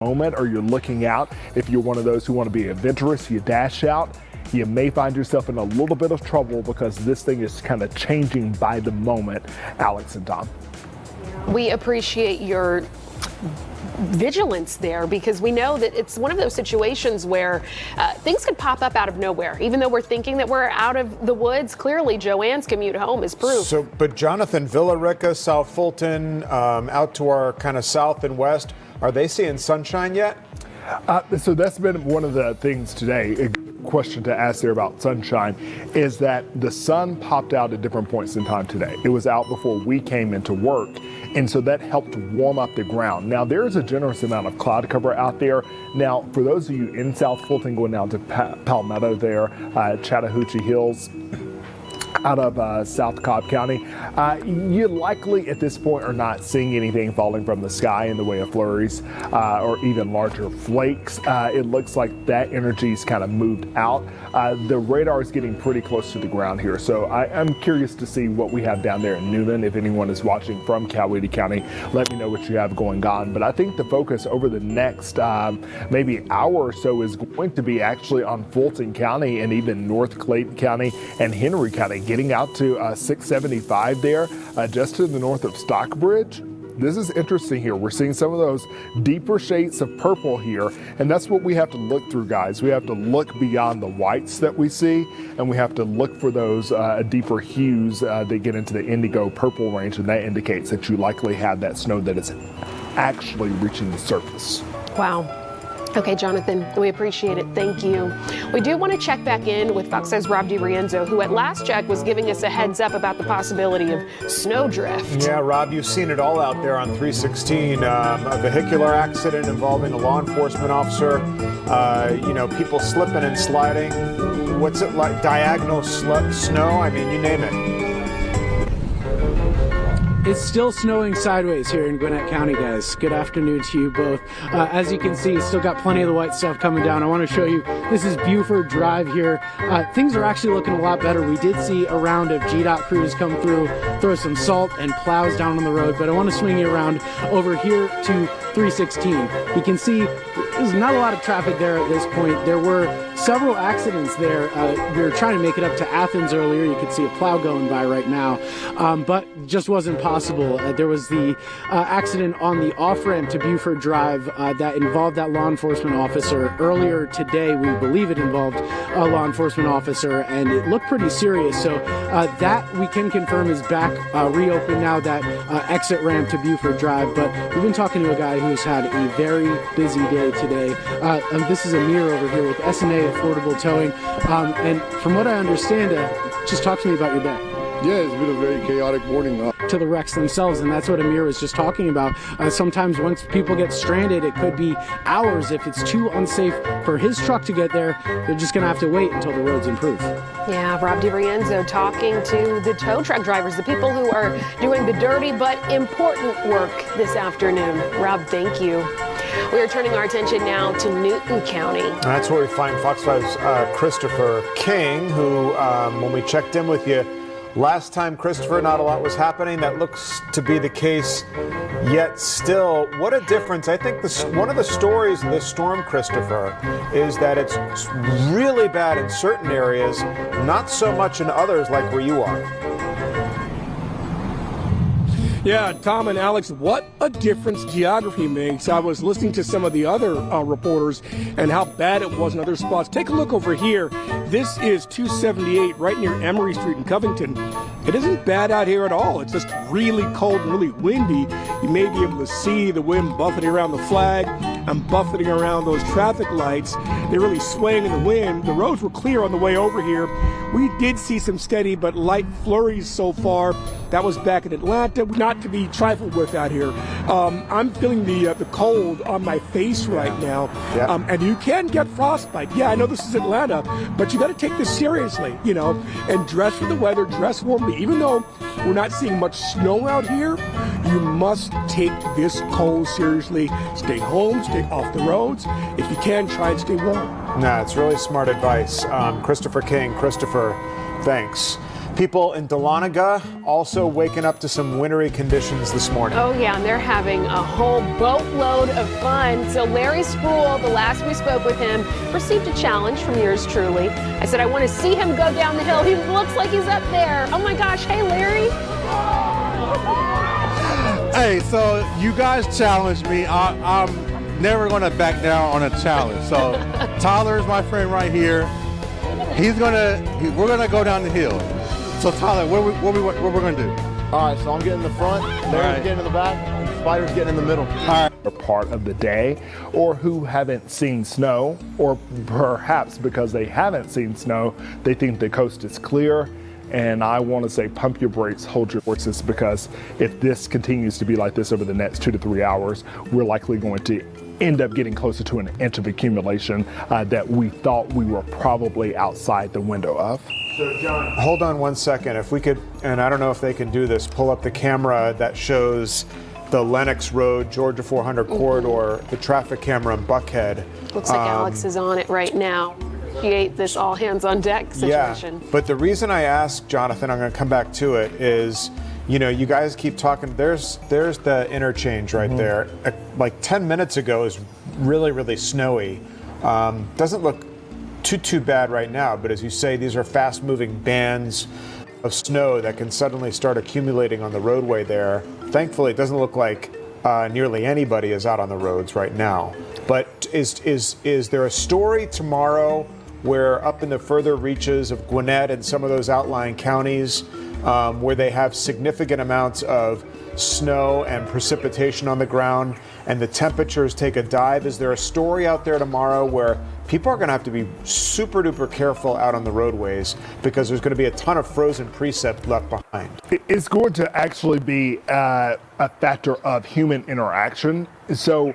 moment, or you're looking out. If you're one of those who want to be adventurous, you dash out. You may find yourself in a little bit of trouble because this thing is kind of changing by the moment. Alex and Tom. We appreciate your vigilance there, because we know that it's one of those situations where things could pop up out of nowhere. Even though we're thinking that we're out of the woods, clearly Joanne's commute home is proof. So, but Jonathan, Villa Rica, South Fulton, out to our kind of south and west, are they seeing sunshine yet? So that's been one of the things today. A question to ask there about sunshine is that the sun popped out at different points in time today. It was out before we came into work, and so that helped warm up the ground. Now, there is a generous amount of cloud cover out there. Now, for those of you in South Fulton going down to Palmetto there, Chattahoochee Hills, out of South Cobb County, you likely at this point are not seeing anything falling from the sky in the way of flurries or even larger flakes. It looks like that energy's kind of moved out. The radar is getting pretty close to the ground here, so I'm curious to see what we have down there in Newnan. If anyone is watching from Coweta County, let me know what you have going on. But I think the focus over the next maybe hour or so is going to be actually on Fulton County and even North Clayton County and Henry County, getting out to 675 there, just to the north of Stockbridge. This is interesting here. We're seeing some of those deeper shades of purple here, and that's what we have to look through, guys. We have to look beyond the whites that we see, and we have to look for those deeper hues that get into the indigo purple range, and that indicates that you likely have that snow that is actually reaching the surface. Wow. Okay, Jonathan, we appreciate it. Thank you. We do want to check back in with Fox 5's Rob DiRienzo, who at last check was giving us a heads up about the possibility of snowdrift. Yeah, Rob, you've seen it all out there on 316. A vehicular accident involving a law enforcement officer, people slipping and sliding. What's it like? Diagonal snow? I mean, you name it. It's still snowing sideways here in Gwinnett County, guys. Good afternoon to you both. As you can see, still got plenty of the white stuff coming down. I want to show you, this is Buford Drive here. Things are actually looking a lot better. We did see a round of GDOT crews come through, throw some salt and plows down on the road, but I want to swing you around over here to 316. You can see there's not a lot of traffic there at this point. There were several accidents there. We were trying to make it up to Athens earlier. You could see a plow going by right now, but just wasn't possible. There was the accident on the off-ramp to Buford Drive that involved that law enforcement officer. Earlier today, we believe it involved a law enforcement officer, and it looked pretty serious. So that we can confirm is back, reopened now, that exit ramp to Buford Drive. But we've been talking to a guy who's had a very busy day today. This is Amir over here with S&A Affordable Towing. And from what I understand, just talk to me about your day. Yeah, it's been a very chaotic morning. To the wrecks themselves, and that's what Amir was just talking about. Sometimes once people get stranded, it could be hours. If it's too unsafe for his truck to get there, they're just going to have to wait until the roads improve. Yeah, Rob DiRienzo talking to the tow truck drivers, the people who are doing the dirty but important work this afternoon. Rob, thank you. We are turning our attention now to Newton County. That's where we find Fox 5's Christopher King, who, when we checked in with you last time, Christopher, not a lot was happening. That looks to be the case yet still. What a difference. I think one of the stories of this storm, Christopher, is that it's really bad in certain areas, not so much in others like where you are. Yeah, Tom and Alex, what a difference geography makes. I was listening to some of the other reporters and how bad it was in other spots. Take a look over here. This is 278 right near Emory Street in Covington. It isn't bad out here at all. It's just really cold and really windy. You may be able to see the wind buffeting around the flag and buffeting around those traffic lights. They're really swaying in the wind. The roads were clear on the way over here. We did see some steady but light flurries so far. That was back in Atlanta, not to be trifled with out here. I'm feeling the cold on my face right now, and you can get frostbite. Yeah, I know this is Atlanta, but you got to take this seriously, and dress for the weather, dress warmly. Even though we're not seeing much snow out here, you must take this cold seriously. Stay home, stay off the roads. If you can, try and stay warm. Nah, it's really smart advice. Christopher King. Christopher, thanks. People in Dahlonega also waking up to some wintry conditions this morning. Oh, yeah, and they're having a whole boatload of fun. So Larry Spruill, the last we spoke with him, received a challenge from yours truly. I said, I want to see him go down the hill. He looks like he's up there. Oh, my gosh. Hey, Larry. Hey, so you guys challenged me. I'm never going to back down on a challenge. So Tyler is my friend right here. We're going to go down the hill. So Tyler, what we're going to do? All right, so I'm getting in the front, Larry's getting in the back, and Spider's getting in the middle. All right. Part of the day, or who haven't seen snow, or perhaps because they haven't seen snow, they think the coast is clear. And I want to say pump your brakes, hold your horses, because if this continues to be like this over the next 2 to 3 hours, we're likely going to end up getting closer to an inch of accumulation that we thought we were probably outside the window of. So John, hold on 1 second. If we could, and I don't know if they can do this, pull up the camera that shows the Lenox Road, Georgia 400 corridor, the traffic camera in Buckhead. Looks like Alex is on it right now. Appreciate this all hands on deck situation. Yeah, but the reason I asked, Jonathan, I'm going to come back to it, is, you know, you guys keep talking. There's the interchange right there. Like 10 minutes ago is really, really snowy. Doesn't look too bad right now, but as you say, these are fast moving bands of snow that can suddenly start accumulating on the roadway there. Thankfully, it doesn't look like nearly anybody is out on the roads right now. But is there a story tomorrow where up in the further reaches of Gwinnett and some of those outlying counties where they have significant amounts of snow and precipitation on the ground and the temperatures take a dive? Is there a story out there tomorrow where people are going to have to be super duper careful out on the roadways because there's going to be a ton of frozen precip left behind? It's going to actually be a factor of human interaction. So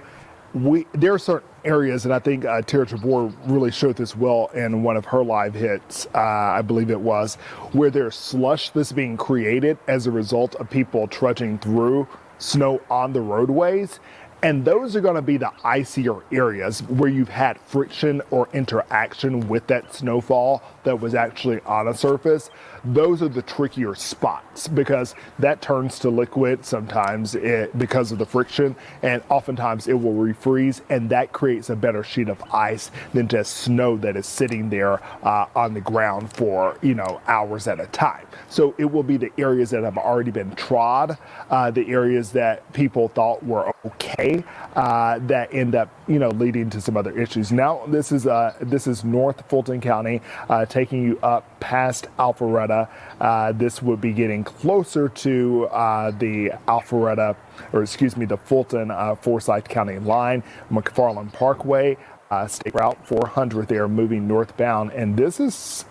there are certain areas, and I think Tara Tabor really showed this well in one of her live hits, I believe it was, where there's slush that's being created as a result of people trudging through snow on the roadways. And those are going to be the icier areas where you've had friction or interaction with that snowfall that was actually on a surface. Those are the trickier spots because that turns to liquid sometimes because of the friction, and oftentimes it will refreeze, and that creates a better sheet of ice than just snow that is sitting there on the ground for, hours at a time. So it will be the areas that have already been trod, the areas that people thought were okay, that end up, leading to some other issues. Now this is North Fulton County, taking you up past Alpharetta. This would be getting closer to the the Fulton Forsyth County line, McFarland Parkway. State Route 400 there moving northbound, and this is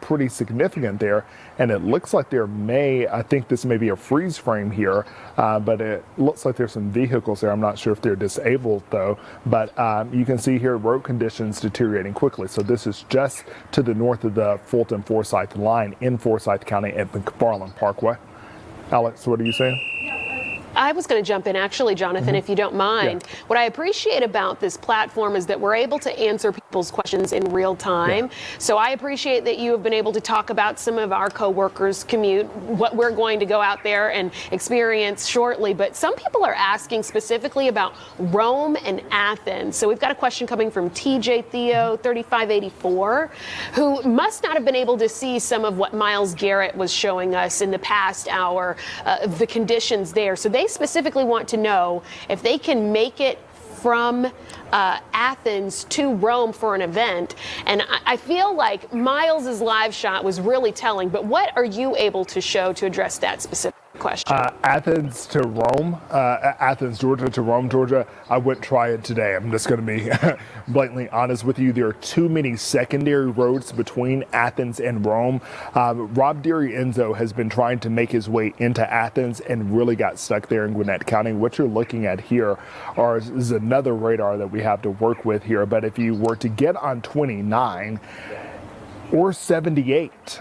pretty significant there, and it looks like I think this may be a freeze frame here, but it looks like there's some vehicles there. I'm not sure if they're disabled though, but you can see here road conditions deteriorating quickly. So this is just to the north of the Fulton Forsyth line in Forsyth County at McFarland Parkway. Alex, what are you saying? I was going to jump in, actually, Jonathan, if you don't mind. Yeah. What I appreciate about this platform is that we're able to answer people's questions in real time. Yeah. So I appreciate that you have been able to talk about some of our coworkers' commute, what we're going to go out there and experience shortly. But some people are asking specifically about Rome and Athens. So we've got a question coming from TJ Theo, 3584, who must not have been able to see some of what Miles Garrett was showing us in the past hour of the conditions there. So they specifically want to know if they can make it from Athens to Rome for an event. And I feel like Miles's live shot was really telling, but what are you able to show to address that specific question? Athens to Rome, Athens, Georgia to Rome, Georgia. I wouldn't try it today. I'm just going to be blatantly honest with you. There are too many secondary roads between Athens and Rome. Rob DiRienzo has been trying to make his way into Athens and really got stuck there in Gwinnett County. What you're looking at here is another radar that we have to work with here. But if you were to get on 29 or 78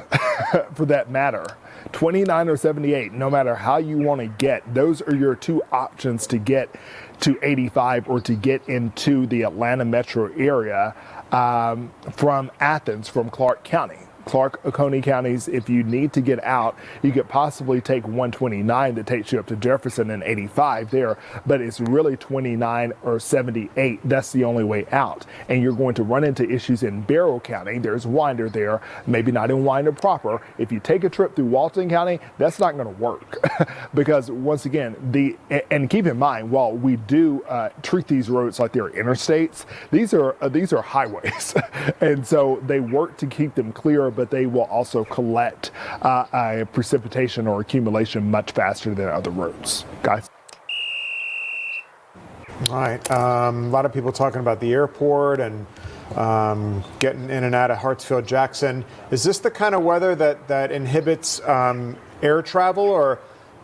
for that matter, 29 or 78, no matter how you want to get, those are your two options to get to 85 or to get into the Atlanta metro area from Athens, from Clark County. Clark, Oconee counties. If you need to get out, you could possibly take 129 that takes you up to Jefferson and 85 there, but it's really 29 or 78. That's the only way out. And you're going to run into issues in Barrow County. There's Winder there, maybe not in Winder proper. If you take a trip through Walton County, that's not going to work because once again, and keep in mind, while we do treat these roads like they're interstates, these are highways. And so they work to keep them clear, but they will also collect precipitation or accumulation much faster than other roads. Guys? All right. A lot of people talking about the airport and getting in and out of Hartsfield-Jackson. Is this the kind of weather that inhibits air travel? Or,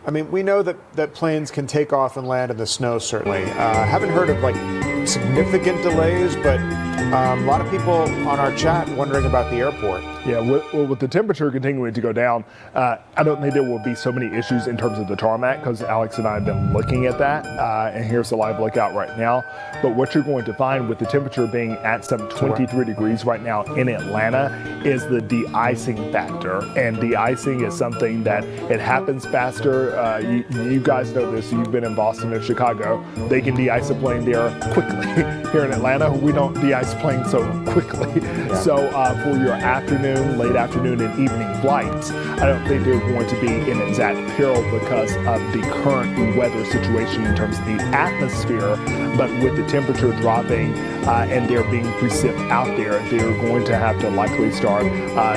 I mean, we know that planes can take off and land in the snow, certainly. Haven't heard of like significant delays, but a lot of people on our chat wondering about the airport. Yeah, with the temperature continuing to go down, I don't think there will be so many issues in terms of the tarmac because Alex and I have been looking at that, and here's the live lookout right now. But what you're going to find with the temperature being at some 23 degrees right now in Atlanta is the de-icing factor. And de-icing is something that it happens faster. You guys know this. You've been in Boston and Chicago. They can de-ice a plane there quickly. Here in Atlanta, we don't de-ice planes so quickly. Yeah. So for your afternoon, late afternoon and evening flights, I don't think they're going to be in exact peril because of the current weather situation in terms of the atmosphere. But with the temperature dropping and there being precip out there, they're going to have to likely start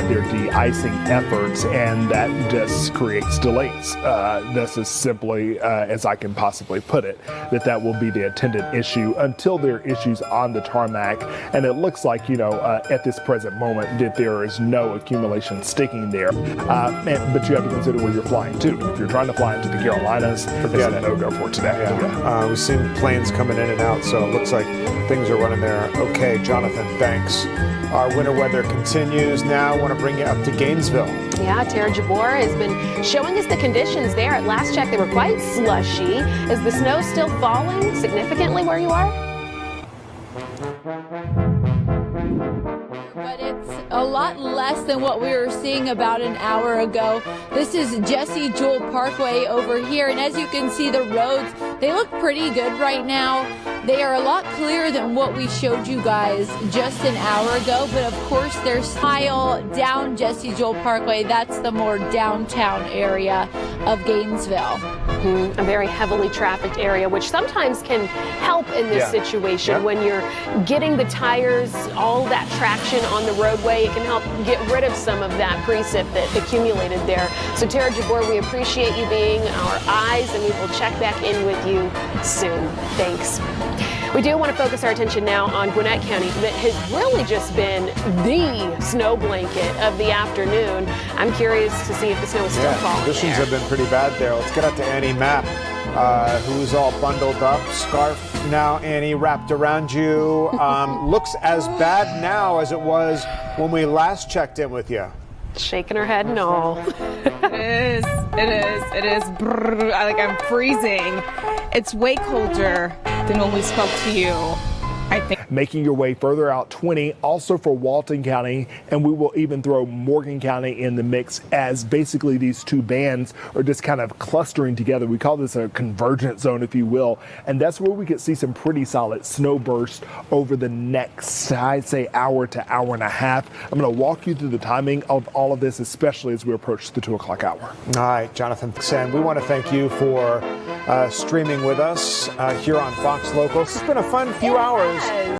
their de-icing efforts, and that just creates delays. That's as simply as I can possibly put it, that will be the attendant issue until there are issues on the tarmac. And it looks like, at this present moment that there is no accumulation sticking there. But you have to consider where you're flying to. If you're trying to fly into the Carolinas, it's a no-go for today. Yeah. We've seen planes coming in and out, so it looks like things are running there. Okay, Jonathan, thanks. Our winter weather continues now. I want to bring you up to Gainesville. Yeah, Tara Jabor has been showing us the conditions there. At last check, they were quite slushy. Is the snow still falling significantly where you are? But it's a lot less than what we were seeing about an hour ago. This is Jesse Jewell Parkway over here, and as you can see, the roads, they look pretty good right now. They are a lot clearer than what we showed you guys just an hour ago, but of course there's mile down Jesse Jewell Parkway. That's the more downtown area of Gainesville. A very heavily trafficked area, which sometimes can help in this situation when you're getting the tires, all that traction on the roadway. It can help get rid of some of that precip that accumulated there. So Tara Jabor, we appreciate you being our eyes, and we will check back in with you soon. Thanks. We do want to focus our attention now on Gwinnett County, that has really just been the snow blanket of the afternoon. I'm curious to see if the snow is still falling. Conditions have been pretty bad there. Let's get out to Annie Mapp, who's all bundled up, scarf now, Annie, wrapped around you. Looks as bad now as it was when we last checked in with you. Shaking her head and all. It is. Brrr, I'm freezing. It's way colder than when we spoke to you, I think. Making your way further out 20, also for Walton County, and we will even throw Morgan County in the mix as basically these two bands are just kind of clustering together. We call this a convergent zone, if you will, and that's where we could see some pretty solid snow bursts over the next, I'd say, hour to hour and a half. I'm going to walk you through the timing of all of this, especially as we approach the 2 o'clock hour. All right, Jonathan, and we want to thank you for streaming with us here on Fox Locals. It's been a fun few hours.